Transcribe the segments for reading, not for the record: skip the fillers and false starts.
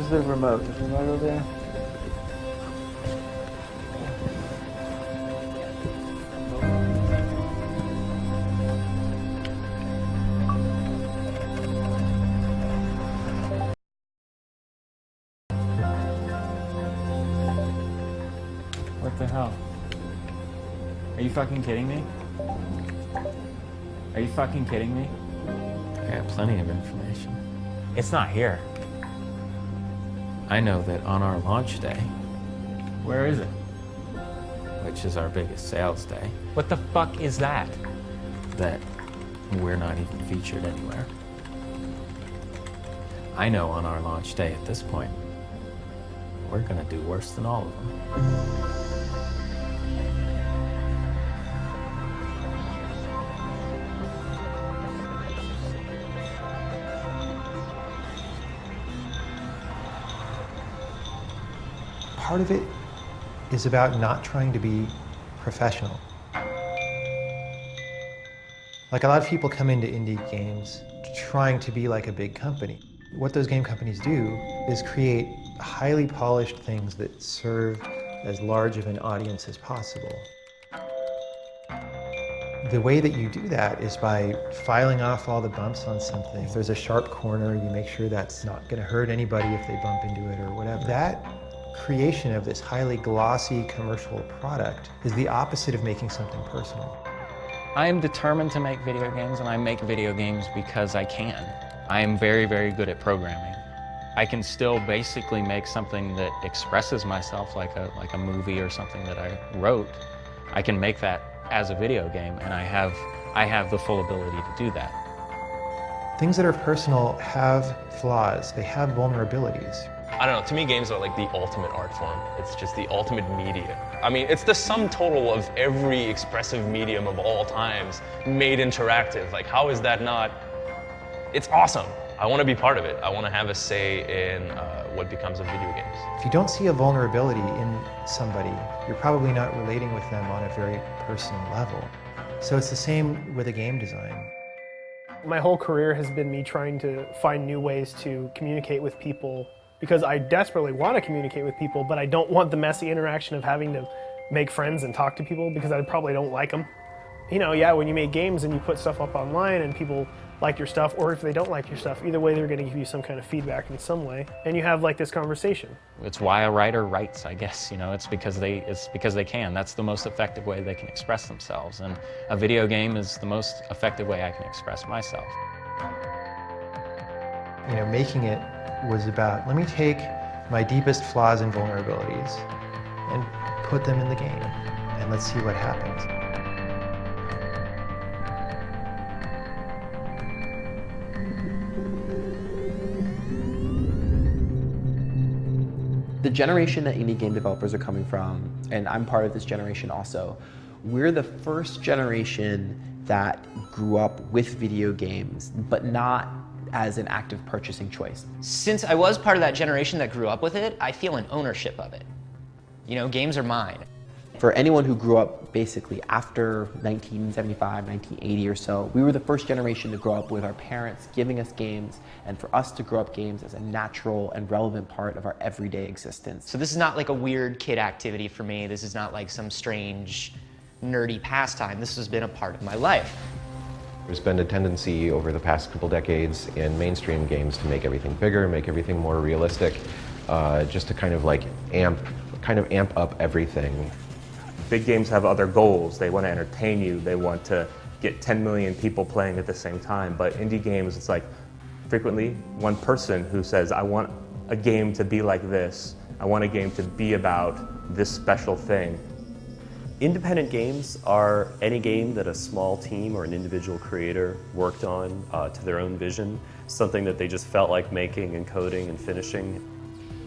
Where's the remote? Is the remote over there? What the hell? Are you fucking kidding me? Are you fucking kidding me? I got plenty of information. It's not here. I know that on our launch day, Where is it? which is our biggest sales day, What the fuck is that? that we're not even featured anywhere. I know on our launch day at this point, we're gonna do worse than all of them. Part of it is about not trying to be professional. Like a lot of people come into indie games trying to be like a big company. What those game companies do is create highly polished things that serve as large of an audience as possible. The way that you do that is by filing off all the bumps on something. If there's a sharp corner, you make sure that's not going to hurt anybody if they bump into it or whatever. That creation of this highly glossy commercial product is the opposite of making something personal. I am determined to make video games, and I make video games because I can. I am very, very good at programming. I can still basically make something that expresses myself like a movie or something that I wrote. I can make that as a video game, and I have the full ability to do that. Things that are personal have flaws, they have vulnerabilities. I don't know, to me games are like the ultimate art form. It's just the ultimate media. I mean, it's the sum total of every expressive medium of all times made interactive. Like, how is that not? It's awesome. I want to be part of it. I want to have a say in what becomes of video games. If you don't see a vulnerability in somebody, you're probably not relating with them on a very personal level. So it's the same with a game design. My whole career has been me trying to find new ways to communicate with people, because I desperately want to communicate with people, but I don't want the messy interaction of having to make friends and talk to people because I probably don't like them. You know, yeah, when you make games and you put stuff up online and people like your stuff, or if they don't like your stuff, either way they're going to give you some kind of feedback in some way, and you have like this conversation. It's why a writer writes, I guess. You know, it's because they can. That's the most effective way they can express themselves, and a video game is the most effective way I can express myself. You know, making it was about, let me take my deepest flaws and vulnerabilities and put them in the game, and let's see what happens. The generation that indie game developers are coming from, and I'm part of this generation also, we're the first generation that grew up with video games, but not as an active purchasing choice. Since I was part of that generation that grew up with it, I feel an ownership of it. You know, games are mine. For anyone who grew up basically after 1975, 1980 or so, we were the first generation to grow up with our parents giving us games, and for us to grow up games as a natural and relevant part of our everyday existence. So this is not like a weird kid activity for me. This is not like some strange, nerdy pastime. This has been a part of my life. There's been a tendency over the past couple decades in mainstream games to make everything bigger, make everything more realistic, just to kind of amp up everything. Big games have other goals. They want to entertain you. They want to get 10 million people playing at the same time. But indie games, it's like frequently one person who says, I want a game to be like this. I want a game to be about this special thing. Independent games are any game that a small team or an individual creator worked on to their own vision, something that they just felt like making and coding and finishing.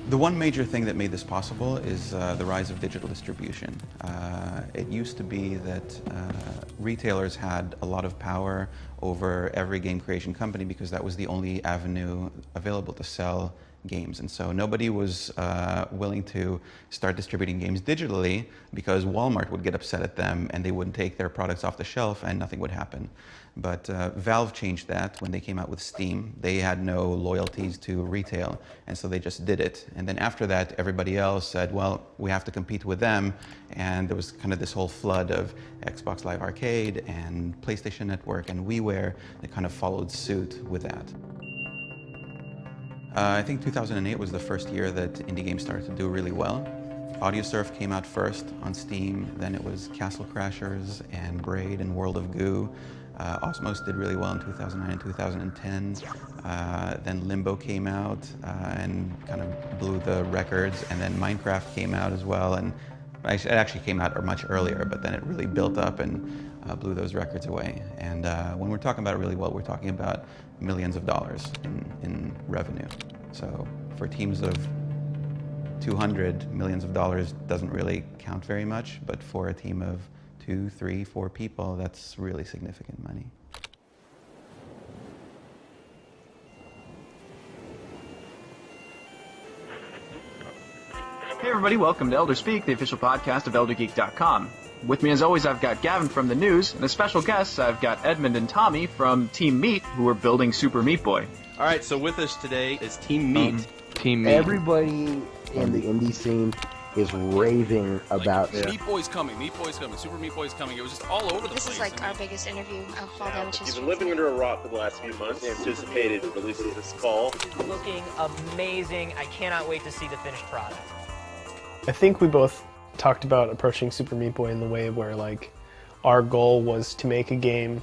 The one major thing that made this possible is the rise of digital distribution. It used to be that retailers had a lot of power over every game creation company because that was the only avenue available to sell games. And so nobody was willing to start distributing games digitally because Walmart would get upset at them and they wouldn't take their products off the shelf and nothing would happen. But Valve changed that when they came out with Steam. They had no loyalties to retail, and so they just did it. And then after that, everybody else said, well, we have to compete with them. And there was kind of this whole flood of Xbox Live Arcade and PlayStation Network and WiiWare that kind of followed suit with that. I think 2008 was the first year that indie games started to do really well. AudioSurf came out first on Steam, then it was Castle Crashers and Braid and World of Goo. Osmos did really well in 2009 and 2010. Then Limbo came out and kind of blew the records, and then Minecraft came out as well. And it actually came out much earlier, but then it really built up and blew those records away. And when we're talking about it really well, we're talking about millions of dollars in revenue. So for teams of 200, millions of dollars doesn't really count very much, but for a team of 2, 3, 4 people, that's really significant money. Hey everybody, welcome to Elder Speak, the official podcast of ElderGeek.com. With me as always, I've got Gavin from the news, and as special guests, I've got Edmund and Tommy from Team Meat, who are building Super Meat Boy. All right, so with us today is Team Meat. Team Meat. Everybody in the indie scene is raving about it. Meat Boy's coming, Meat Boy's coming, Super Meat Boy's coming. It was just all over the place. This is like our biggest interview of Fall Damage history. You've been living under a rock for the last few months, anticipated the release of this fall. Looking amazing. I cannot wait to see the finished product. I think we both talked about approaching Super Meat Boy in the way where like our goal was to make a game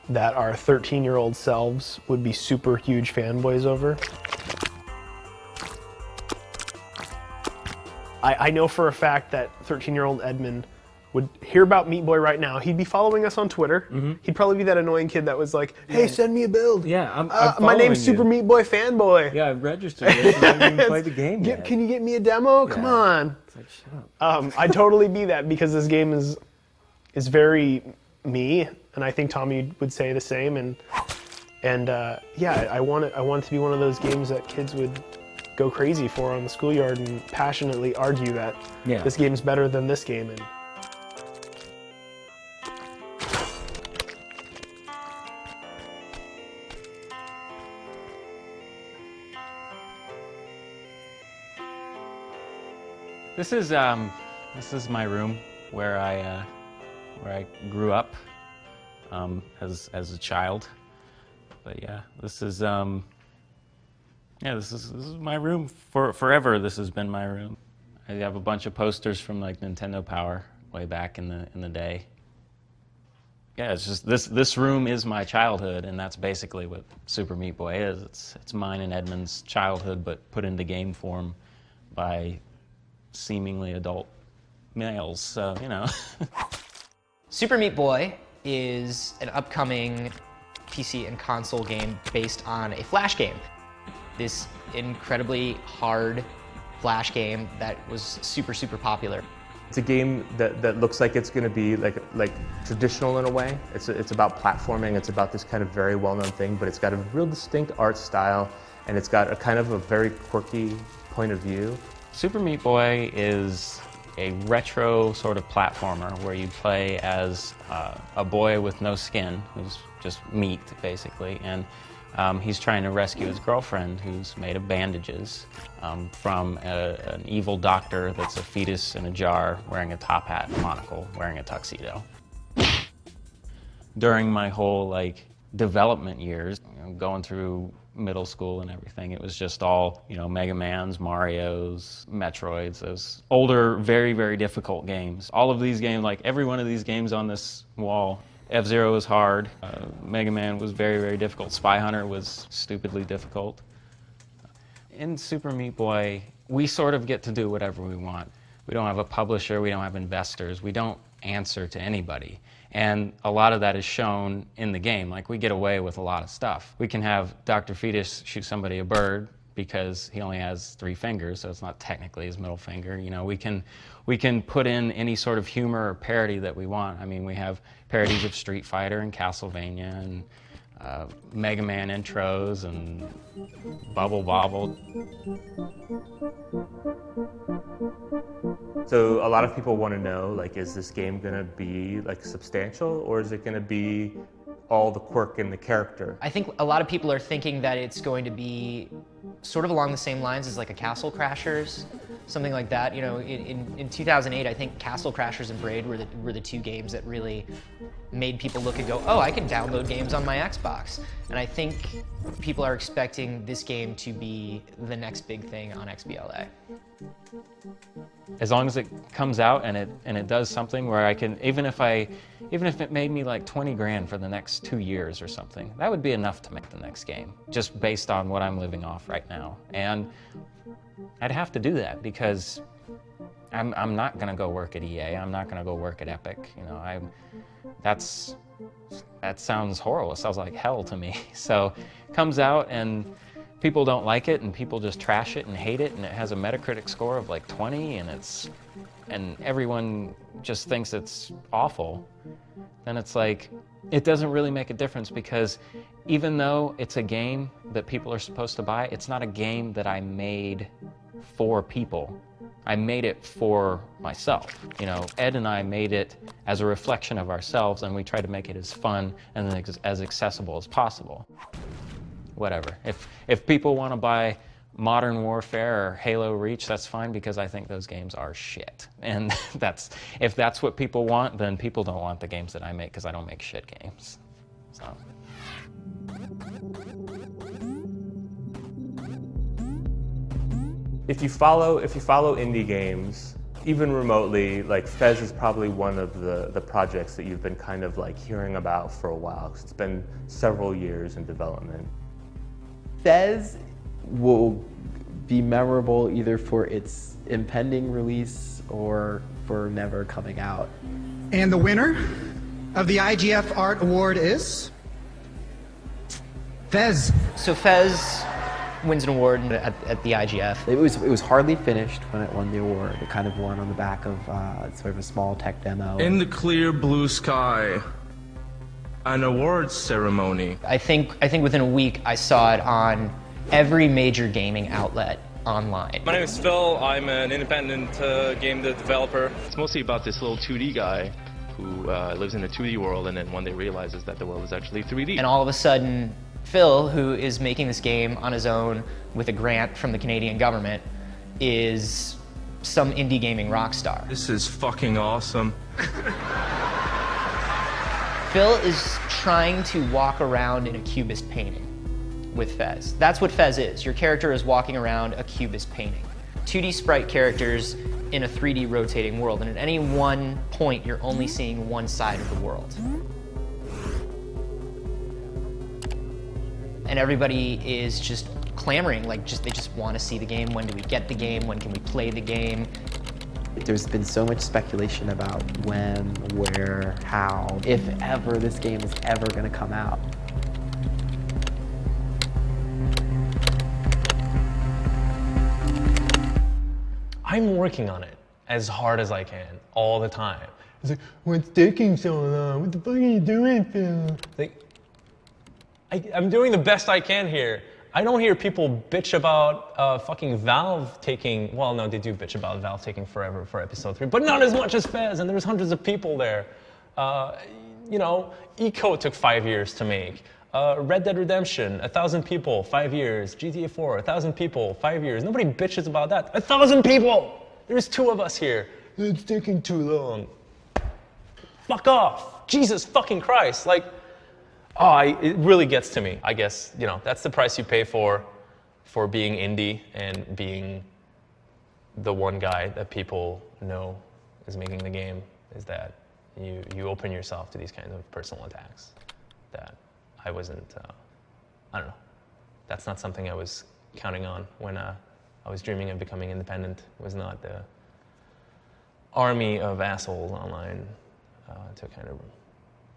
that our 13-year-old selves would be super huge fanboys over. I know for a fact that 13-year-old Edmund would hear about Meat Boy right now. He'd be following us on Twitter. Mm-hmm. He'd probably be that annoying kid that was like, hey, send me a build. Yeah, I'm my name's Super Meat Boy Fanboy. Yeah, I've registered this and I haven't even played the game yet. Can you get me a demo? Yeah. Come on. It's like, shut up. I'd totally be that because this game is very me, and I think Tommy would say the same. And yeah, I want it to be one of those games that kids would go crazy for on the schoolyard and passionately argue that this game's better than this game. And This is my room where I grew up as a child. But yeah, this is my room forever. This has been my room. I have a bunch of posters from like Nintendo Power way back in the day. Yeah, it's just this room is my childhood, and that's basically what Super Meat Boy is. It's mine and Edmund's childhood, but put into game form by seemingly adult males. So you know. Super Meat Boy is an upcoming PC and console game based on a Flash game. This incredibly hard Flash game that was super, super popular. It's a game that looks like it's going to be like traditional in a way. It's about platforming. It's about this kind of very well-known thing, but it's got a real distinct art style, and it's got a kind of a very quirky point of view. Super Meat Boy is a retro sort of platformer where you play as a boy with no skin, who's just meat, basically, and he's trying to rescue his girlfriend, who's made of bandages, from an evil doctor that's a fetus in a jar, wearing a top hat and monocle, wearing a tuxedo. During my whole development years, going through middle school and everything, it was just all, Mega Mans, Marios, Metroids, those older, very, very difficult games. All of these games, every one of these games on this wall, F-Zero was hard, Mega Man was very, very difficult, Spy Hunter was stupidly difficult. In Super Meat Boy, we sort of get to do whatever we want. We don't have a publisher, we don't have investors, we don't answer to anybody. And a lot of that is shown in the game. We get away with a lot of stuff. We can have Dr. Fetus shoot somebody a bird because he only has 3 fingers, so it's not technically his middle finger. We can put in any sort of humor or parody that we want. I mean, we have parodies of Street Fighter and Castlevania, and Mega Man intros and Bubble Bobble. So a lot of people want to know, like, is this game going to be like substantial, or is it going to be all the quirk in the character? I think a lot of people are thinking that it's going to be sort of along the same lines as like a Castle Crashers, something like that. You know, in 2008, I think Castle Crashers and Braid were the two games that really made people look and go, oh, I can download games on my Xbox. And I think people are expecting this game to be the next big thing on XBLA. As long as it comes out and it does something where I can, even if it made me like 20 grand for the next 2 years or something, that would be enough to make the next game, just based on what I'm living off right now. And I'd have to do that because I'm not gonna go work at EA. I'm not gonna go work at Epic. You know, that sounds horrible. It sounds like hell to me. So it comes out and people don't like it and people just trash it and hate it, and it has a Metacritic score of like 20 and everyone just thinks it's awful, then it's like, it doesn't really make a difference, because even though it's a game that people are supposed to buy, it's not a game that I made for people. I made it for myself. You know, Ed and I made it as a reflection of ourselves, and we tried to make it as fun and as accessible as possible. Whatever. If people want to buy Modern Warfare or Halo Reach, that's fine, because I think those games are shit. And if that's what people want, then people don't want the games that I make, because I don't make shit games. So. If you follow indie games, even remotely, like Fez is probably one of the projects that you've been kind of like hearing about for a while, because it's been several years in development. Fez will be memorable either for its impending release or for never coming out. And the winner of the IGF Art Award is Fez. So Fez wins an award at the IGF. It was hardly finished when it won the award. It kind of won on the back of sort of a small tech demo. In the clear blue sky, an awards ceremony. I think within a week I saw it on every major gaming outlet online. My name is Phil. I'm an independent game developer. It's mostly about this little 2D guy who lives in a 2D world, and then one day realizes that the world is actually 3D. And all of a sudden, Phil, who is making this game on his own with a grant from the Canadian government, is some indie gaming rock star. This is fucking awesome. Phil is trying to walk around in a Cubist painting with Fez. That's what Fez is. Your character is walking around a Cubist painting. 2D sprite characters in a 3D rotating world, and at any one point, you're only seeing one side of the world. And everybody is just clamoring, like they just want to see the game. When do we get the game? When can we play the game? There's been so much speculation about when, where, how, if ever this game is ever going to come out. I'm working on it as hard as I can, all the time. It's like, what's taking so long? What the fuck are you doing, Phil? Like, I'm doing the best I can here. I don't hear people bitch about fucking Valve taking, well, no, they do bitch about Valve taking forever for episode 3, but not as much as Fez, and there's hundreds of people there. You know, Eco took 5 years to make. Red Dead Redemption, 1,000 people, 5 years. GTA 4, 1,000 people, 5 years. Nobody bitches about that. 1,000 people! There's 2 of us here. It's taking too long. Fuck off! Jesus fucking Christ! Like, it really gets to me. I guess, you know, that's the price you pay for being indie and being the one guy that people know is making the game, is that you open yourself to these kinds of personal attacks that I wasn't, I don't know. That's not something I was counting on when I was dreaming of becoming independent. It was not the army of assholes online to kind of,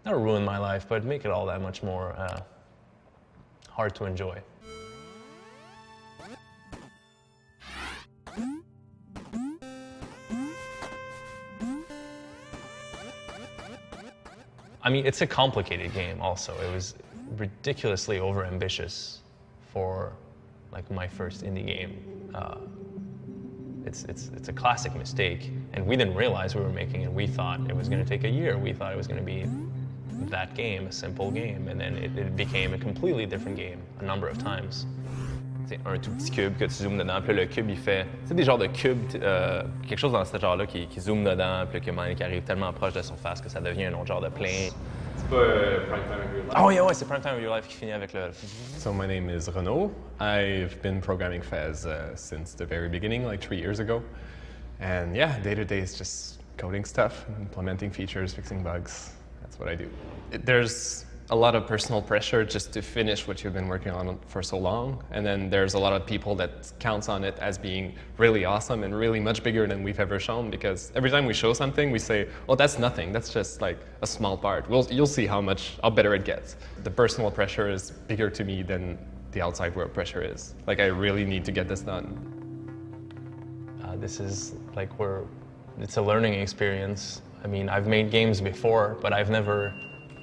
not ruin my life, but make it all that much more hard to enjoy. I mean, it's a complicated game also. It was ridiculously overambitious for like my first indie game. It's a classic mistake, and we didn't realize we were making it. We thought it was going to take a year. We thought it was going to be that game, a simple game, and then it became a completely different game a number of times. C'est un tout petit cube que tu zoomes dedans, puis là, le cube il fait, c'est des genres de cubes, quelque chose dans ce genre-là qui zoome dedans, puis qui arrive tellement proche de la surface que ça devient un autre genre de plane. C'est pas Prime Time of Your Life. Oh yeah, ouais, c'est Prime Time of Your Life qui finit avec le. So my name is Renaud. I've been programming Fez since the very beginning, like 3 years ago. And yeah, day to day is just coding stuff, implementing features, fixing bugs. That's what I do. There's a lot of personal pressure just to finish what you've been working on for so long. And then there's a lot of people that counts on it as being really awesome and really much bigger than we've ever shown, because every time we show something, we say, oh, that's nothing. That's just like a small part. You'll see how better it gets. The personal pressure is bigger to me than the outside world pressure is. Like, I really need to get this done. This is like it's a learning experience. I mean, I've made games before, but I've never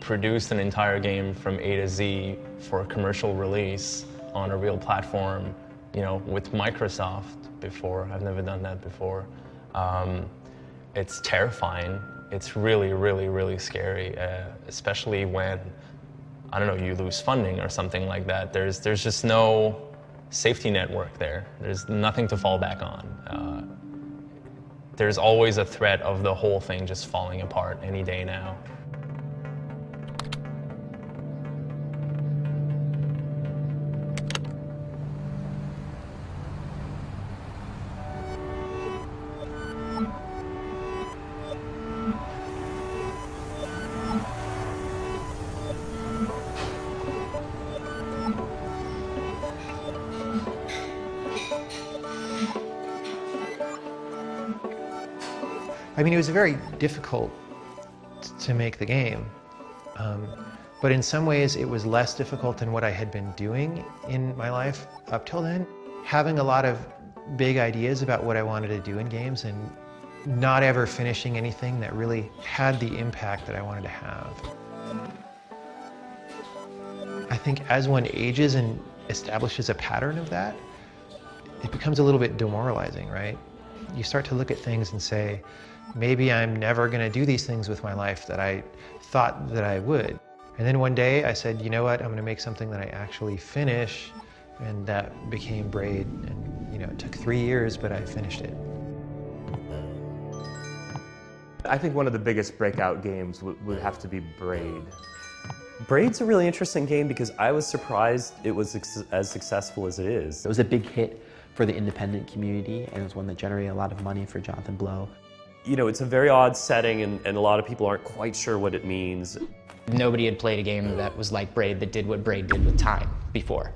produced an entire game from A to Z for a commercial release on a real platform, you know, with Microsoft before. I've never done that before. It's terrifying. It's really, really, really scary, especially when, I don't know, you lose funding or something like that. There's just no safety network there. There's nothing to fall back on. There's always a threat of the whole thing just falling apart any day now. I mean, it was very difficult to make the game, but in some ways it was less difficult than what I had been doing in my life up till then. Having a lot of big ideas about what I wanted to do in games and not ever finishing anything that really had the impact that I wanted to have. I think as one ages and establishes a pattern of that, it becomes a little bit demoralizing, right? You start to look at things and say, maybe I'm never going to do these things with my life that I thought that I would. And then one day I said, you know what, I'm going to make something that I actually finish, and that became Braid. And you know, it took 3 years, but I finished it. I think one of the biggest breakout games would have to be Braid. Braid's a really interesting game because I was surprised it was as successful as it is. It was a big hit for the independent community, and it was one that generated a lot of money for Jonathan Blow. You know, it's a very odd setting, and a lot of people aren't quite sure what it means. Nobody had played a game that was like Braid, that did what Braid did with time before.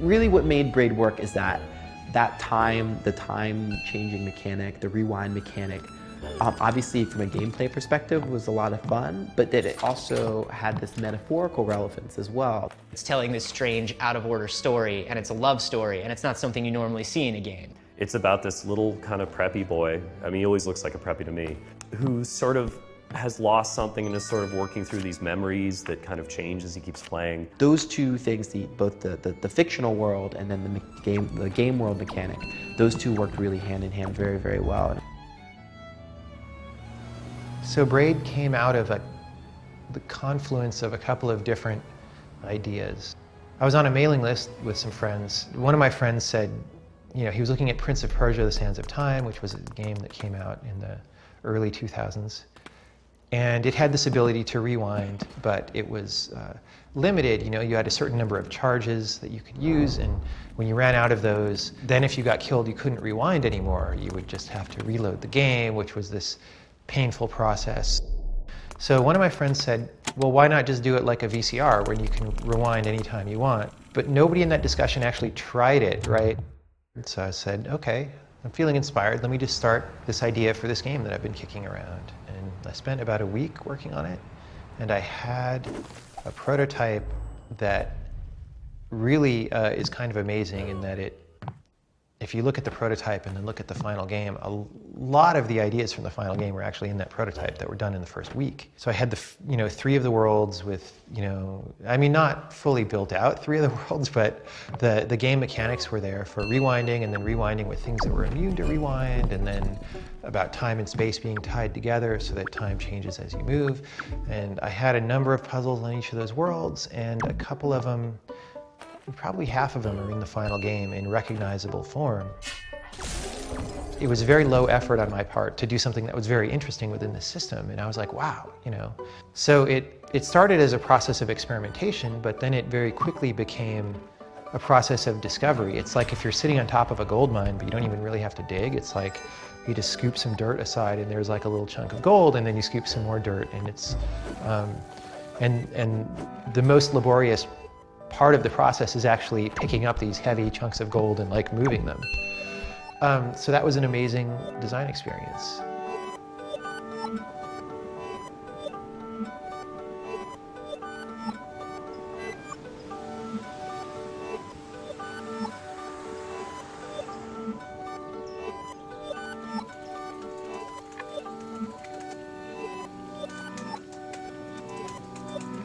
Really what made Braid work is that time, the time-changing mechanic, the rewind mechanic, obviously from a gameplay perspective was a lot of fun, but that it also had this metaphorical relevance as well. It's telling this strange, out-of-order story, and it's a love story, and it's not something you normally see in a game. It's about this little kind of preppy boy, I mean, he always looks like a preppy to me, who sort of has lost something and is sort of working through these memories that kind of change as he keeps playing. Those two things, both the fictional world and then the game world mechanic, those two worked really hand in hand very, very well. So Braid came out of the confluence of a couple of different ideas. I was on a mailing list with some friends. One of my friends said, you know, he was looking at Prince of Persia: The Sands of Time, which was a game that came out in the early 2000s. And it had this ability to rewind, but it was limited. You know, you had a certain number of charges that you could use, and when you ran out of those, then if you got killed, you couldn't rewind anymore. You would just have to reload the game, which was this painful process. So one of my friends said, well, why not just do it like a VCR when you can rewind anytime you want? But nobody in that discussion actually tried it, right? So I said, okay, I'm feeling inspired. Let me just start this idea for this game that I've been kicking around. And I spent about a week working on it, and I had a prototype that really is kind of amazing in that it if you look at the prototype and then look at the final game, a lot of the ideas from the final game were actually in that prototype that were done in the first week. So I had the 3 of the worlds with, I mean, not fully built out 3 of the worlds, but the game mechanics were there for rewinding, and then rewinding with things that were immune to rewind, and then about time and space being tied together so that time changes as you move. And I had a number of puzzles on each of those worlds, and a couple of them, probably half of them, are in the final game in recognizable form. It was very low effort on my part to do something that was very interesting within the system, and I was like, wow, So it started as a process of experimentation, but then it very quickly became a process of discovery. It's like if you're sitting on top of a gold mine, but you don't even really have to dig. It's like you just scoop some dirt aside, and there's like a little chunk of gold, and then you scoop some more dirt, and it's and the most laborious part of the process is actually picking up these heavy chunks of gold and like moving them. So that was an amazing design experience.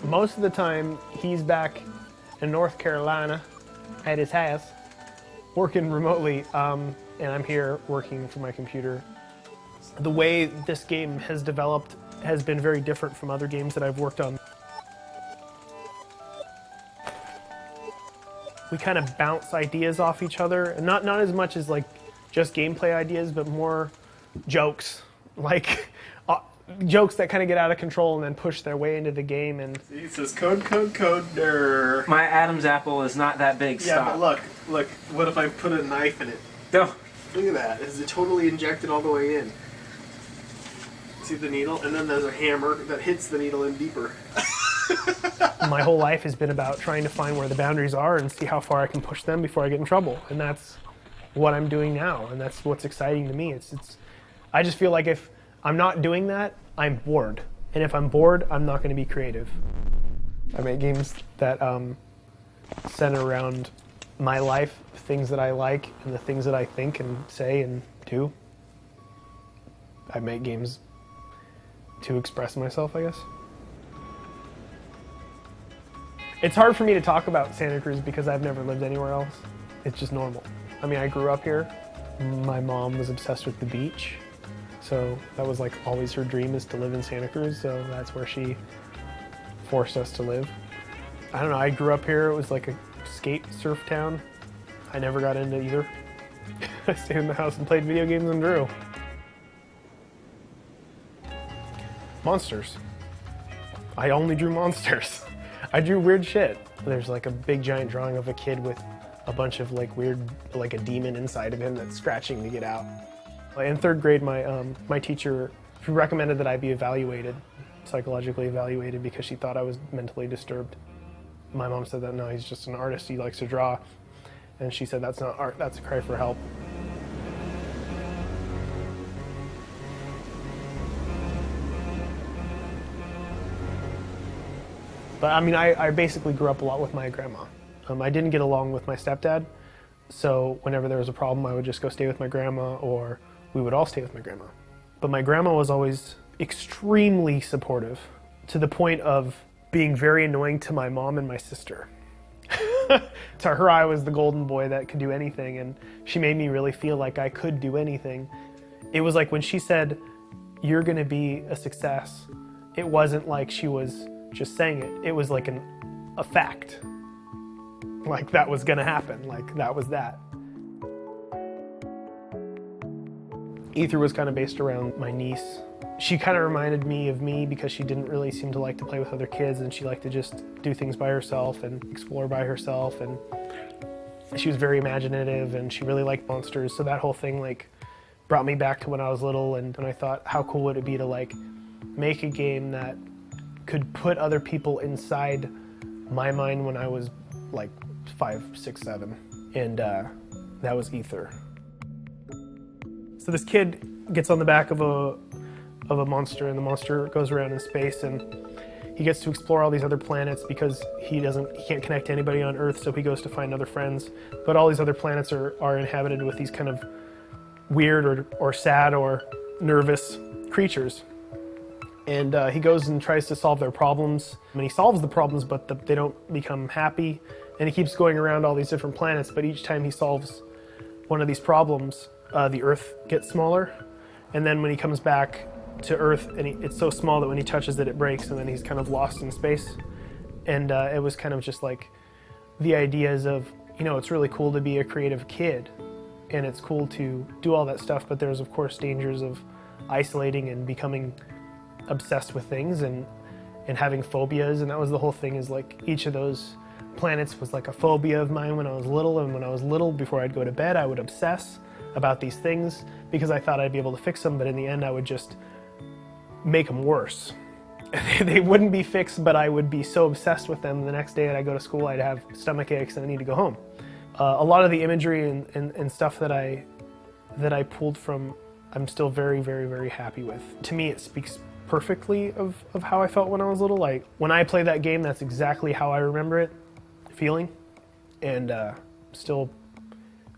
Most of the time, he's back in North Carolina at his house, working remotely, and I'm here working from my computer. The way this game has developed has been very different from other games that I've worked on. We kind of bounce ideas off each other, and not as much as like just gameplay ideas, but more jokes, like jokes that kind of get out of control and then push their way into the game. And see, it says code, der. My Adam's apple is not that big. Yeah, Stop. but look, what if I put a knife in it? No. Look at that. Is it totally injected all the way in? See the needle? And then there's a hammer that hits the needle in deeper. My whole life has been about trying to find where the boundaries are and see how far I can push them before I get in trouble. And that's what I'm doing now, and that's what's exciting to me. I just feel like if I'm not doing that, I'm bored. And if I'm bored, I'm not going to be creative. I make games that center around my life, things that I like, and the things that I think and say and do. I make games to express myself, I guess. It's hard for me to talk about Santa Cruz because I've never lived anywhere else. It's just normal. I mean, I grew up here. My mom was obsessed with the beach. So that was like always her dream, is to live in Santa Cruz. So that's where she forced us to live. I don't know, I grew up here. It was like a skate surf town. I never got into either. I stayed in the house and played video games and drew. Monsters. I only drew monsters. I drew weird shit. There's like a big giant drawing of a kid with a bunch of like weird, like a demon inside of him that's scratching to get out. In 3rd grade, my teacher recommended that I be evaluated, psychologically evaluated, because she thought I was mentally disturbed. My mom said that, no, he's just an artist, he likes to draw. And she said, that's not art, that's a cry for help. But I mean, I basically grew up a lot with my grandma. I didn't get along with my stepdad, so whenever there was a problem, I would just go stay with my grandma, or we would all stay with my grandma. But my grandma was always extremely supportive, to the point of being very annoying to my mom and my sister. To her, I was the golden boy that could do anything, and she made me really feel like I could do anything. It was like when she said, "You're gonna be a success," it wasn't like she was just saying it. It was like a fact. Like that was gonna happen, like that was that. Ether was kind of based around my niece. She kind of reminded me of me because she didn't really seem to like to play with other kids, and she liked to just do things by herself and explore by herself, and she was very imaginative, and she really liked monsters, so that whole thing like brought me back to when I was little, and I thought, how cool would it be to like make a game that could put other people inside my mind when I was like 5, 6, 7, and that was Ether. So this kid gets on the back of a monster, and the monster goes around in space, and he gets to explore all these other planets because he can't connect to anybody on Earth, so he goes to find other friends. But all these other planets are inhabited with these kind of weird or sad or nervous creatures. And he goes and tries to solve their problems. And he solves the problems, but they don't become happy. And he keeps going around all these different planets, but each time he solves one of these problems, the Earth gets smaller. And then when he comes back to Earth, and it's so small that when he touches it, it breaks, and then he's kind of lost in space. And it was kind of just like the ideas of, it's really cool to be a creative kid, and it's cool to do all that stuff, but there's of course dangers of isolating and becoming obsessed with things and having phobias. And that was the whole thing, is like each of those planets was like a phobia of mine when I was little. And when I was little, before I'd go to bed, I would obsess about these things because I thought I'd be able to fix them, but in the end I would just make them worse. They wouldn't be fixed, but I would be so obsessed with them. The next day that I go to school, I'd have stomach aches and I need to go home. A lot of the imagery and stuff that I pulled from, I'm still very, very, very happy with. To me, it speaks perfectly of how I felt when I was little. Like when I play that game, that's exactly how I remember it feeling, and still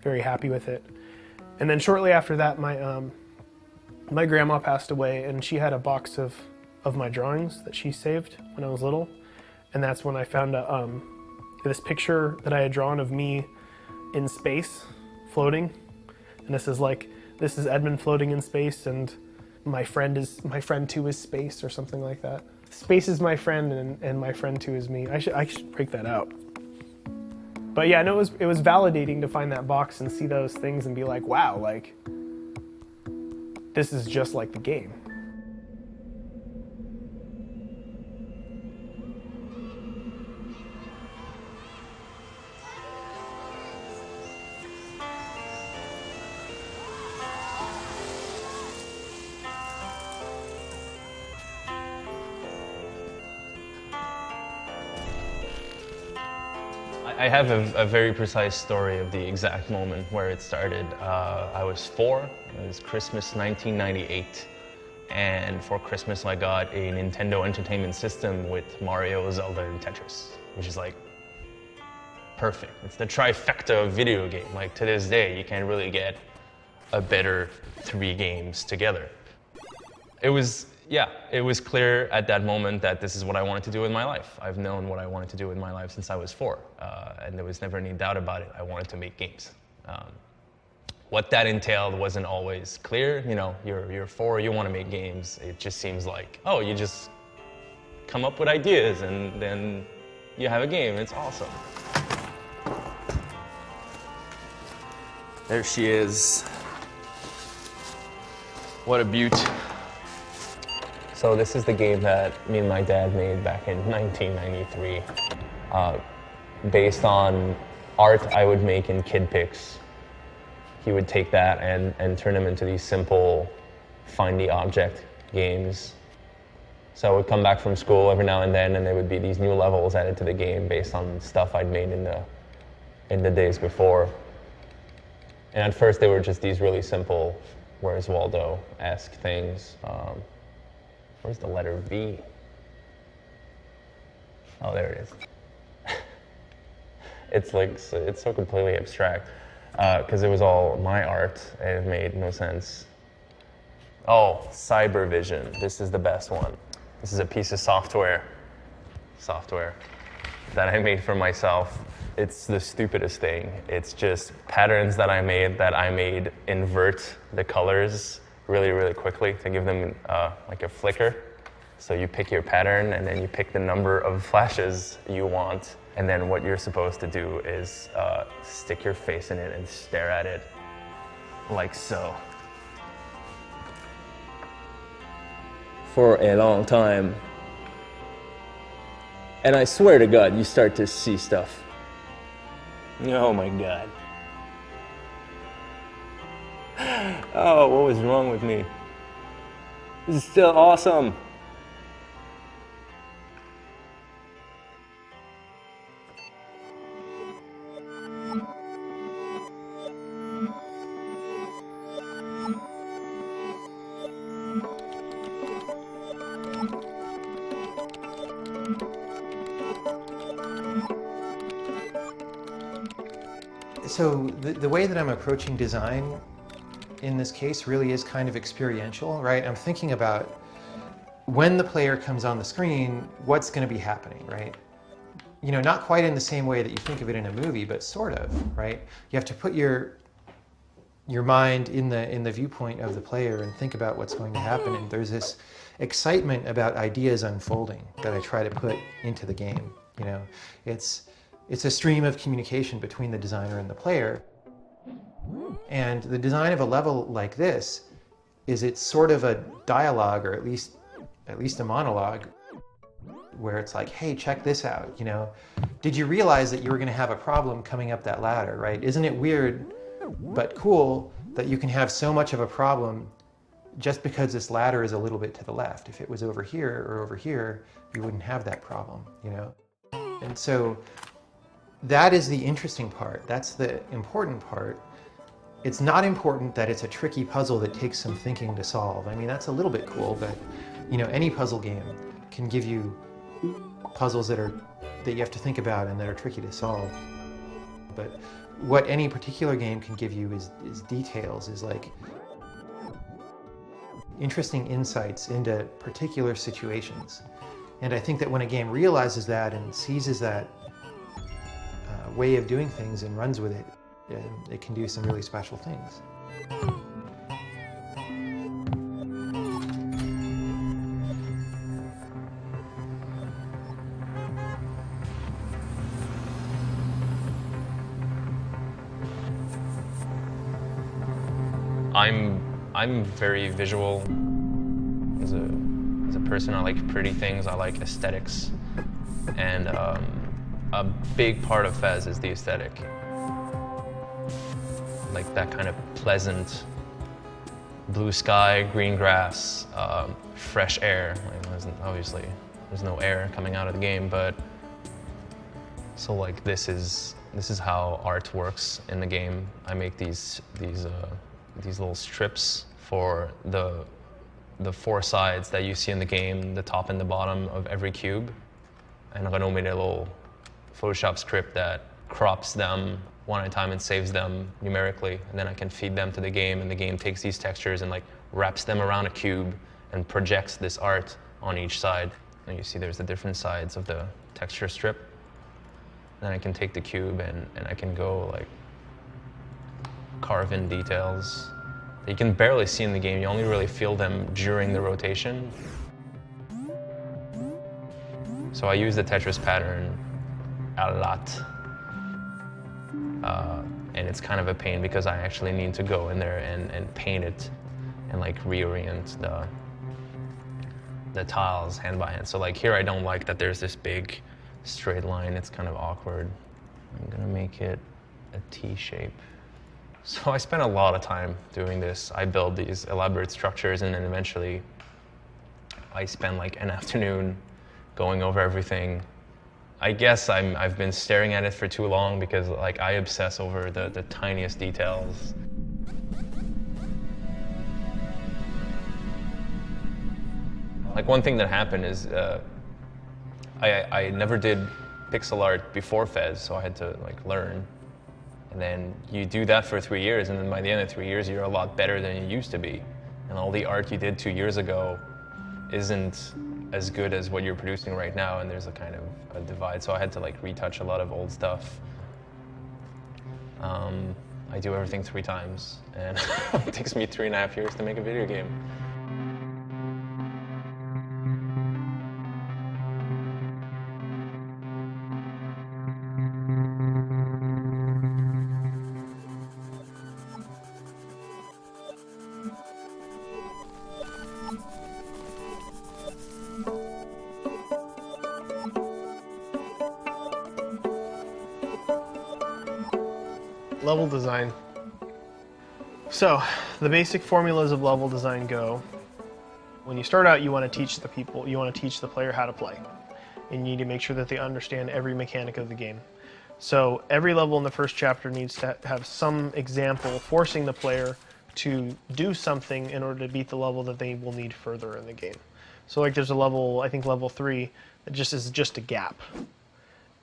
very happy with it. And then shortly after that, my grandma passed away, and she had a box of my drawings that she saved when I was little. And that's when I found this picture that I had drawn of me in space, floating. And this is Edmund floating in space, and my friend too is space, or something like that. Space is my friend, and my friend too is me. I should break that out. But yeah, no, it was validating to find that box and see those things and be like, wow, like, this is just like the game. I have a very precise story of the exact moment where it started. I was 4, it was Christmas 1998, and for Christmas I got a Nintendo Entertainment System with Mario, Zelda, and Tetris, which is like perfect. It's the trifecta of video game. Like to this day, you can't really get a better 3 games together. It was clear at that moment that this is what I wanted to do with my life. I've known what I wanted to do with my life since I was 4, and there was never any doubt about it. I wanted to make games. What that entailed wasn't always clear. You're 4, you want to make games. It just seems like, oh, you just come up with ideas and then you have a game. It's awesome. There she is. What a beaut. So this is the game that me and my dad made back in 1993. Based on art I would make in kid pics. He would take that and turn them into these simple find the object games. So I would come back from school every now and then, and there would be these new levels added to the game based on stuff I'd made in the days before. And at first they were just these really simple Where's Waldo-esque things. Where's the letter V? Oh, there it is. It's so completely abstract because it was all my art and it made no sense. Oh, Cybervision. This is the best one. This is a piece of software that I made for myself. It's the stupidest thing. It's just patterns that I made invert the colors really, really quickly to give them like a flicker. So you pick your pattern and then you pick the number of flashes you want. And then what you're supposed to do is stick your face in it and stare at it like so. For a long time. And I swear to God, you start to see stuff. Oh my God. Oh, what was wrong with me? This is still awesome. So the way that I'm approaching design in this case really is kind of experiential, right? I'm thinking about when the player comes on the screen, what's going to be happening, right? You know, not quite in the same way that you think of it in a movie, but sort of, right? You have to put your mind in the viewpoint of the player and think about what's going to happen. And there's this excitement about ideas unfolding that I try to put into the game. You know, it's a stream of communication between the designer and the player. And the design of a level like this is it's sort of a dialogue, or at least a monologue, where it's like, hey, check this out, you know. Did you realize that you were going to have a problem coming up that ladder, right? Isn't it weird but cool that you can have so much of a problem just because this ladder is a little bit to the left? If it was over here or over here, you wouldn't have that problem, you know. And so that is the interesting part. That's the important part. It's not important that it's a tricky puzzle that takes some thinking to solve. I mean, that's a little bit cool, but you know, any puzzle game can give you puzzles that you have to think about and that are tricky to solve. But what any particular game can give you is details, is like interesting insights into particular situations. And I think that when a game realizes that and seizes that way of doing things and runs with it, it can do some really special things. I'm very visual. As a person, I like pretty things. I like aesthetics, and a big part of Fez is the aesthetic. Like that kind of pleasant blue sky, green grass, fresh air. Like, obviously, there's no air coming out of the game, but so like this is how art works in the game. I make these little strips for the four sides that you see in the game, the top and the bottom of every cube. And Renaud made a little Photoshop script that crops them one at a time and saves them numerically. And then I can feed them to the game, and the game takes these textures and like wraps them around a cube and projects this art on each side. And you see there's the different sides of the texture strip. Then I can take the cube and I can go like carve in details that you can barely see in the game. You only really feel them during the rotation. So I use the Tetris pattern a lot. And it's kind of a pain because I actually need to go in there and paint it and like reorient the tiles hand by hand. So like here I don't like that there's this big straight line. It's kind of awkward. I'm gonna make it a T shape. So I spent a lot of time doing this. I build these elaborate structures, and then eventually I spend like an afternoon going over everything. I guess I've been staring at it for too long because like I obsess over the tiniest details. Like one thing that happened is I never did pixel art before Fez, so I had to like learn. And then you do that for 3 years, and then by the end of 3 years, you're a lot better than you used to be. And all the art you did 2 years ago isn't as good as what you're producing right now, and there's a kind of a divide. So I had to like retouch a lot of old stuff. I do everything 3 times, and it takes me 3.5 years to make a video game. Level design. So, the basic formulas of level design go: when you start out, you want to teach the player how to play. And you need to make sure that they understand every mechanic of the game. So, every level in the first chapter needs to have some example forcing the player to do something in order to beat the level that they will need further in the game. So, like there's a level, I think level 3, that is just a gap.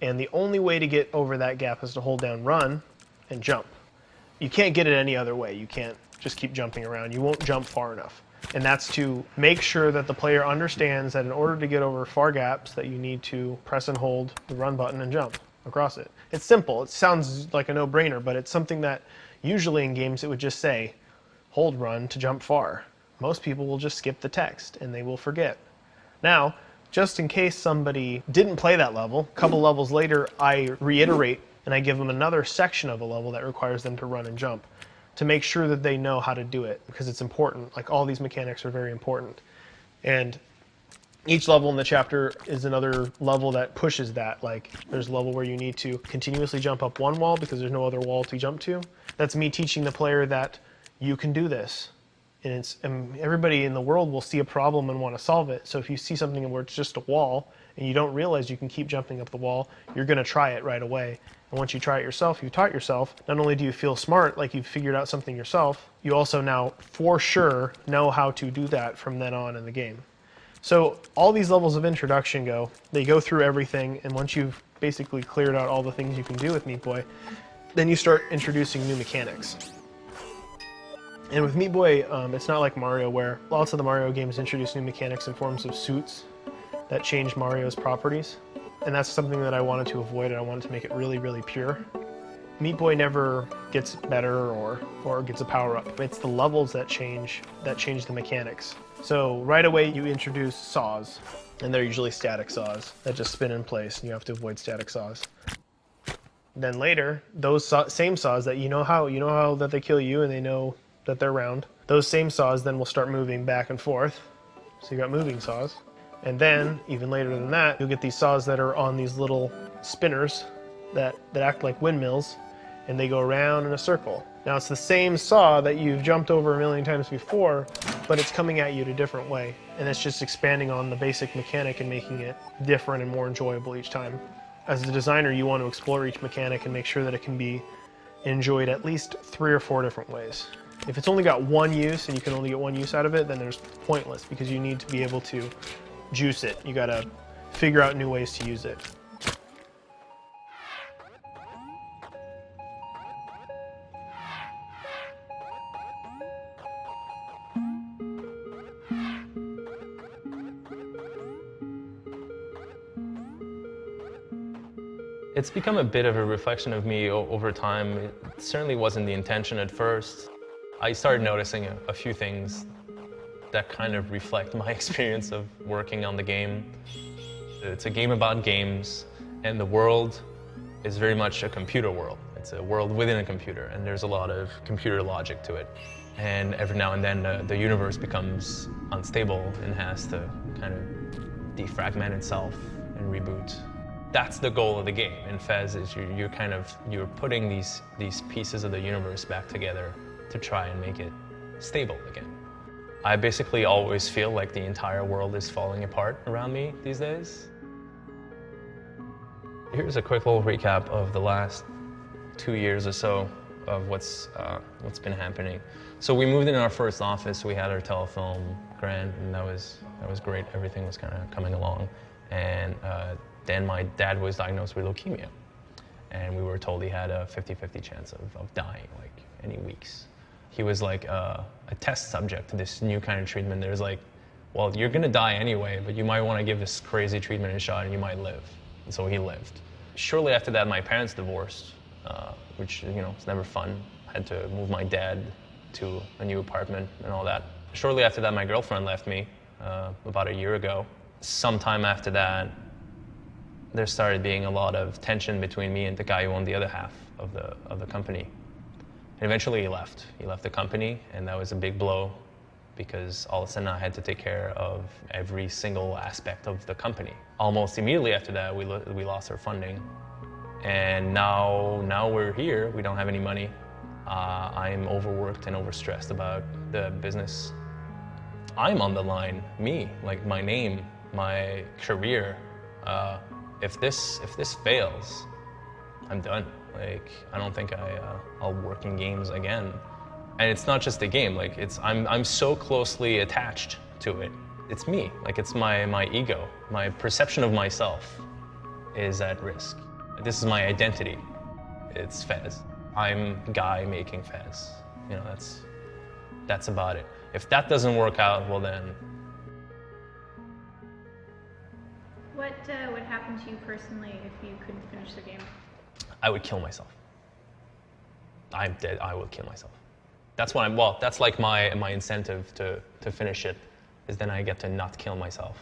And the only way to get over that gap is to hold down run, and jump. You can't get it any other way. You can't just keep jumping around. You won't jump far enough. And that's to make sure that the player understands that in order to get over far gaps that you need to press and hold the run button and jump across it. It's simple. It sounds like a no-brainer, but it's something that usually in games it would just say, hold run to jump far. Most people will just skip the text and they will forget. Now, just in case somebody didn't play that level, a couple levels later I reiterate and I give them another section of a level that requires them to run and jump to make sure that they know how to do it, because it's important. Like, all these mechanics are very important. And each level in the chapter is another level that pushes that. Like, there's a level where you need to continuously jump up one wall because there's no other wall to jump to. That's me teaching the player that you can do this. And everybody in the world will see a problem and want to solve it. So if you see something where it's just a wall and you don't realize you can keep jumping up the wall, you're going to try it right away. And once you try it yourself, you've taught yourself, not only do you feel smart, like you've figured out something yourself, you also now for sure know how to do that from then on in the game. So all these levels of introduction they go through everything, and once you've basically cleared out all the things you can do with Meat Boy, then you start introducing new mechanics. And with Meat Boy, it's not like Mario, where lots of the Mario games introduce new mechanics in forms of suits that change Mario's properties. And that's something that I wanted to avoid, and I wanted to make it really, really pure. Meat Boy never gets better or gets a power-up. It's the levels that change the mechanics. So right away you introduce saws, and they're usually static saws that just spin in place, and you have to avoid static saws. Then later, those same saws that you know how that they kill you and they know that they're round, those same saws then will start moving back and forth. So you got moving saws. And then, even later than that, you'll get these saws that are on these little spinners that act like windmills, and they go around in a circle. Now it's the same saw that you've jumped over a million times before, but it's coming at you in a different way. And it's just expanding on the basic mechanic and making it different and more enjoyable each time. As a designer, you want to explore each mechanic and make sure that it can be enjoyed at least 3 or 4 different ways. If it's only got one use and you can only get one use out of it, then there's pointless, because you need to be able to juice it. You gotta figure out new ways to use it. It's become a bit of a reflection of me over time. It certainly wasn't the intention at first. I started noticing a few things that kind of reflect my experience of working on the game. It's a game about games, and the world is very much a computer world. It's a world within a computer, and there's a lot of computer logic to it. And every now and then the universe becomes unstable and has to kind of defragment itself and reboot. That's the goal of the game. In Fez is you're putting these pieces of the universe back together to try and make it stable again. I basically always feel like the entire world is falling apart around me these days. Here's a quick little recap of the last 2 years or so of what's been happening. So we moved into our first office. We had our telefilm grant, and that was great. Everything was kind of coming along, and then my dad was diagnosed with leukemia, and we were told he had a 50-50 chance of dying, like any weeks. He was like a test subject to this new kind of treatment. There's like, well, you're gonna die anyway, but you might want to give this crazy treatment a shot and you might live. And so he lived. Shortly after that, my parents divorced, which, it's never fun. I had to move my dad to a new apartment and all that. Shortly after that, my girlfriend left me about a year ago. Sometime after that, there started being a lot of tension between me and the guy who owned the other half of the company. And eventually he left. He left the company, and that was a big blow because all of a sudden I had to take care of every single aspect of the company. Almost immediately after that, we lost our funding. And now we're here. We don't have any money. I'm overworked and overstressed about the business. I'm on the line, me, like my name, my career. If this fails, I'm done. Like, I don't think I'll work in games again. And it's not just a game. Like, I'm so closely attached to it. It's me. Like, it's my ego. My perception of myself is at risk. This is my identity. It's Fez. I'm Guy making Fez. You know, that's about it. If that doesn't work out, well then. What would happen to you personally if you couldn't finish the game? I would kill myself. I'm dead. I will kill myself. That's what that's like my incentive to finish it, is then I get to not kill myself.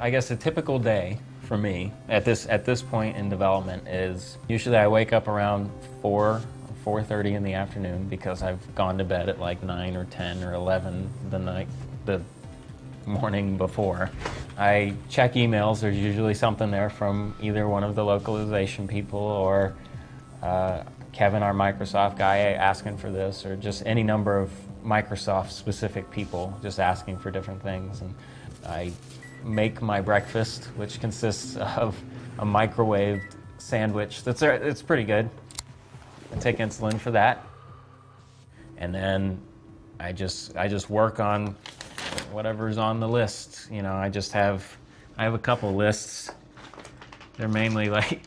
I guess a typical day for me at this point in development is usually I wake up around 4:30 in the afternoon because I've gone to bed at like 9 or 10 or 11 the morning before. I check emails. There's usually something there from either one of the localization people or Kevin, our Microsoft guy, asking for this, or just any number of Microsoft specific people just asking for different things. And I make my breakfast, which consists of a microwaved sandwich. It's pretty good. I take insulin for that, and then I just work on whatever's on the list. You know, I have a couple lists. They're mainly like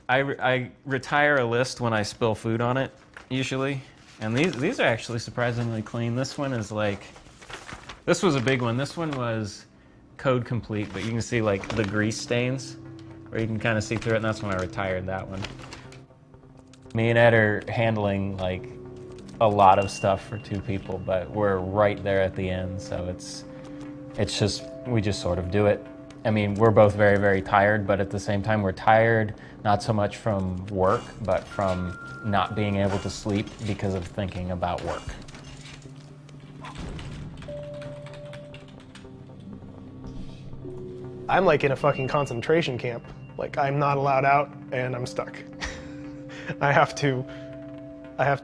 I retire a list when I spill food on it usually, and these are actually surprisingly clean. This one is like, this was a big one. This one was code complete, but you can see like the grease stains, where you can kind of see through it, and that's when I retired that one. Me and Ed are handling like a lot of stuff for two people, but we're right there at the end, so we just sort of do it. I mean, we're both very, very tired, but at the same time we're tired, not so much from work, but from not being able to sleep because of thinking about work. I'm like in a fucking concentration camp. Like, I'm not allowed out and I'm stuck. I have to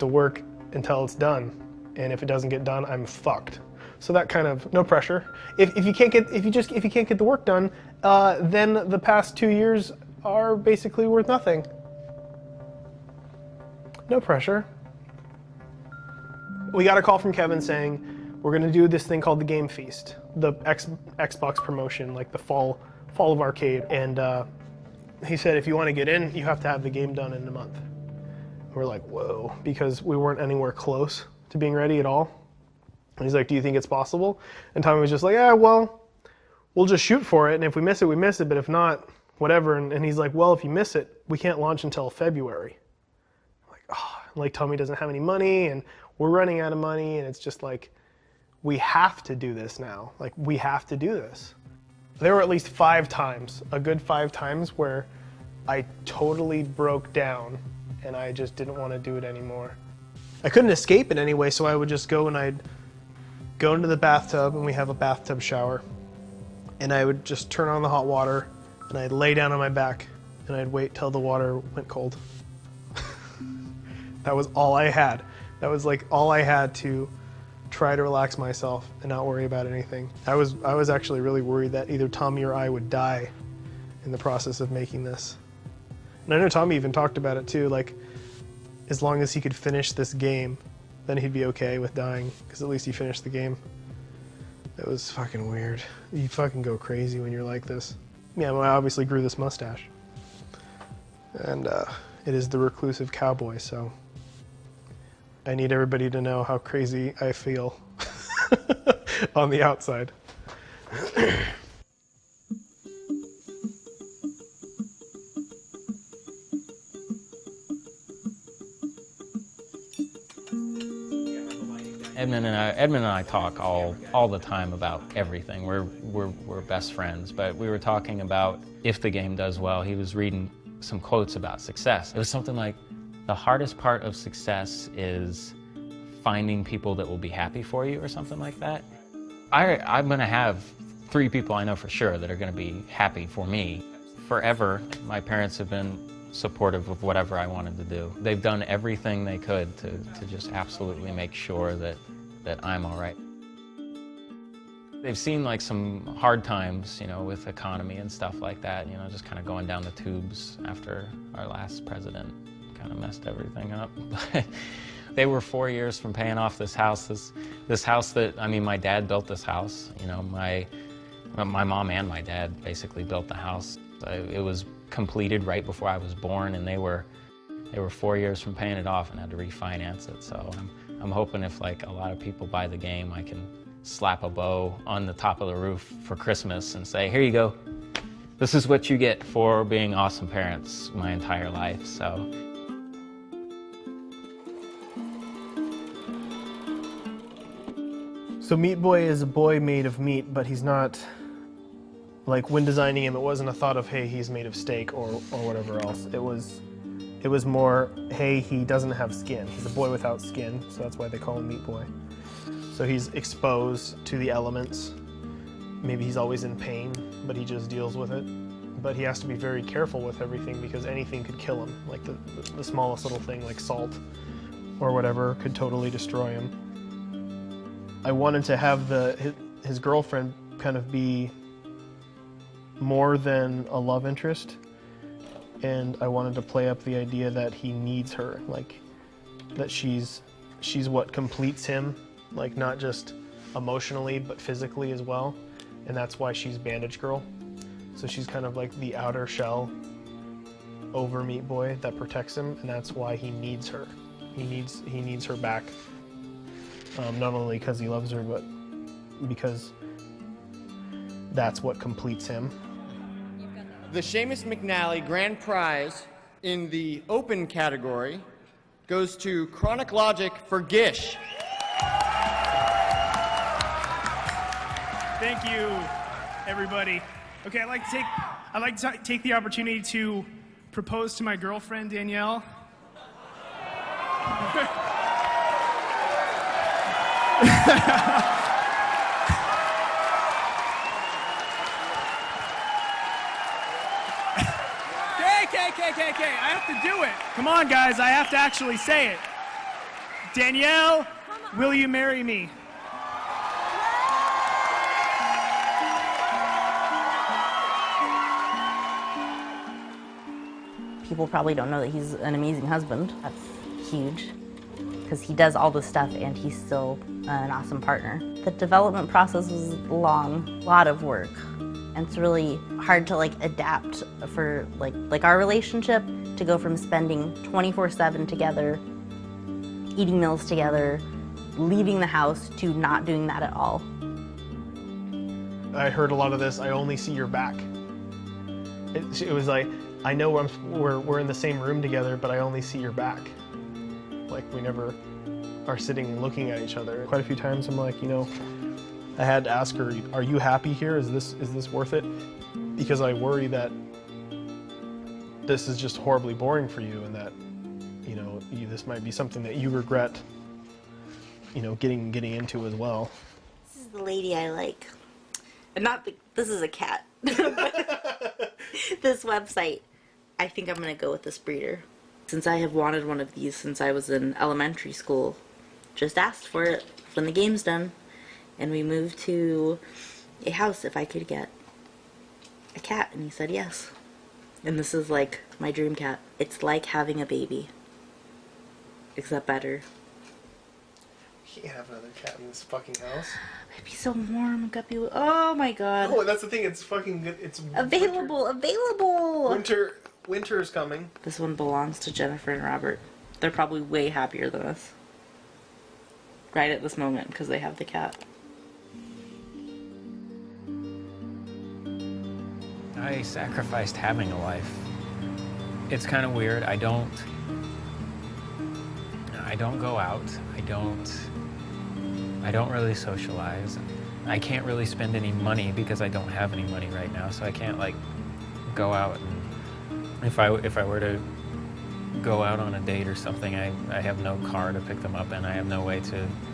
work until it's done. And if it doesn't get done, I'm fucked. So that kind of, no pressure. If you can't get the work done, then the past 2 years are basically worth nothing. No pressure. We got a call from Kevin saying, we're gonna do this thing called the Game Feast, the Xbox promotion, like the fall of arcade. And he said, if you want to get in, you have to have the game done in a month. We're like, whoa, because we weren't anywhere close to being ready at all. And he's like, do you think it's possible? And Tommy was just like, yeah, well, we'll just shoot for it. And if we miss it, we miss it. But if not, whatever. And he's like, well, if you miss it, we can't launch until February. I'm like, oh, like Tommy doesn't have any money and we're running out of money. And it's just like, we have to do this now. Like, we have to do this. There were at least 5 times, a good 5 times, where I totally broke down and I just didn't want to do it anymore. I couldn't escape it anyway, so I would just go and I'd go into the bathtub, and we have a bathtub shower, and I would just turn on the hot water and I'd lay down on my back and I'd wait till the water went cold. That was all I had. That was like all I had to try to relax myself and not worry about anything. I was actually really worried that either Tommy or I would die in the process of making this. And I know Tommy even talked about it too, like, as long as he could finish this game, then he'd be okay with dying, because at least he finished the game. It was fucking weird. You fucking go crazy when you're like this. Yeah, well, I obviously grew this mustache. And it is the reclusive cowboy, so I need everybody to know how crazy I feel on the outside. Edmund and I talk all the time about everything. We're best friends, but we were talking about if the game does well. He was reading some quotes about success. It was something like, the hardest part of success is finding people that will be happy for you, or something like that. I'm gonna have 3 people I know for sure that are going to be happy for me. Forever, my parents have been supportive of whatever I wanted to do. They've done everything they could to just absolutely make sure that I'm all right. They've seen like some hard times, you know, with economy and stuff like that, you know, just kind of going down the tubes after our last president kind of messed everything up. They were 4 years from paying off this house. This house that, I mean, my dad built this house. You know, my mom and my dad basically built the house. It was completed right before I was born, and they were 4 years from paying it off and had to refinance it. So I'm hoping if like a lot of people buy the game, I can slap a bow on the top of the roof for Christmas and say, here you go. This is what you get for being awesome parents my entire life. So Meat Boy is a boy made of meat, but he's not, like when designing him, it wasn't a thought of, hey, he's made of steak or whatever else. It was more, hey, he doesn't have skin. He's a boy without skin, so that's why they call him Meat Boy. So he's exposed to the elements. Maybe he's always in pain, but he just deals with it. But he has to be very careful with everything because anything could kill him. Like the smallest little thing, like salt or whatever, could totally destroy him. I wanted to have his girlfriend kind of be more than a love interest, and I wanted to play up the idea that he needs her, like that she's what completes him, like not just emotionally but physically as well, and that's why she's Bandage Girl. So she's kind of like the outer shell over Meat Boy that protects him, and that's why he needs her. He needs her back. Not only because he loves her, but because that's what completes him. The Seamus McNally Grand Prize in the open category goes to Chronic Logic for Gish. Thank you, everybody. Okay, I'd like to take the opportunity to propose to my girlfriend, Danielle. Okay, I have to do it. Come on, guys, I have to actually say it. Danielle, will you marry me? People probably don't know that he's an amazing husband. That's huge, because he does all this stuff and he's still an awesome partner. The development process was long, a lot of work. And it's really hard to like adapt for like our relationship to go from spending 24/7 together, eating meals together, leaving the house, to not doing that at all. I heard a lot of this, I only see your back. It was like, I know we're in the same room together, but I only see your back. Like we never are sitting and looking at each other. Quite a few times I'm like, you know, I had to ask her, are you happy here? Is this worth it? Because I worry that this is just horribly boring for you, and that, you know, this might be something that you regret, you know, getting into as well. This is the lady I like. And this is a cat. This website, I think I'm gonna go with this breeder. Since I have wanted one of these since I was in elementary school, just asked for it when the game's done. And we moved to a house if I could get a cat, and he said yes. And this is like my dream cat. It's like having a baby, except better. You can't have another cat in this fucking house. It'd be so warm, guppy. Oh my god. Oh, that's the thing. It's fucking good. It's available. Winter is coming. This one belongs to Jennifer and Robert. They're probably way happier than us right at this moment because they have the cat. I sacrificed having a life. It's kind of weird. I don't go out. I don't really socialize. I can't really spend any money because I don't have any money right now, so I can't like go out. And if I were to go out on a date or something, I have no car to pick them up, and I have no way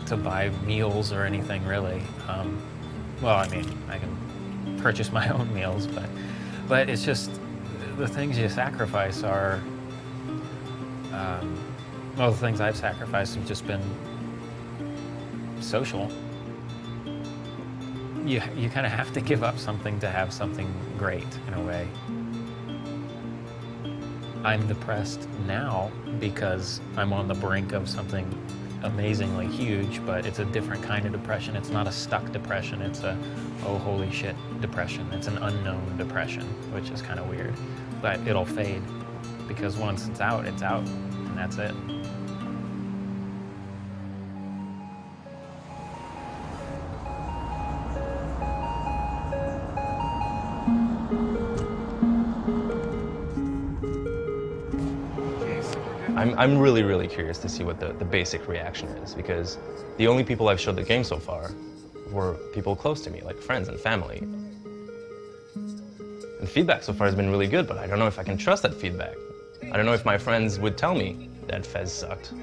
to buy meals or anything really. Well, I mean, I can purchase my own meals, but it's just the things you sacrifice are, well, the things I've sacrificed have just been social. You kind of have to give up something to have something great, in a way. I'm depressed now because I'm on the brink of something amazingly huge, but it's a different kind of depression. It's not a stuck depression, it's a, oh holy shit depression. It's an unknown depression, which is kind of weird. But it'll fade, because once it's out, and that's it. I'm really, really curious to see what the basic reaction is, because the only people I've showed the game so far were people close to me, like friends and family. And feedback so far has been really good, but I don't know if I can trust that feedback. I don't know if my friends would tell me that Fez sucked.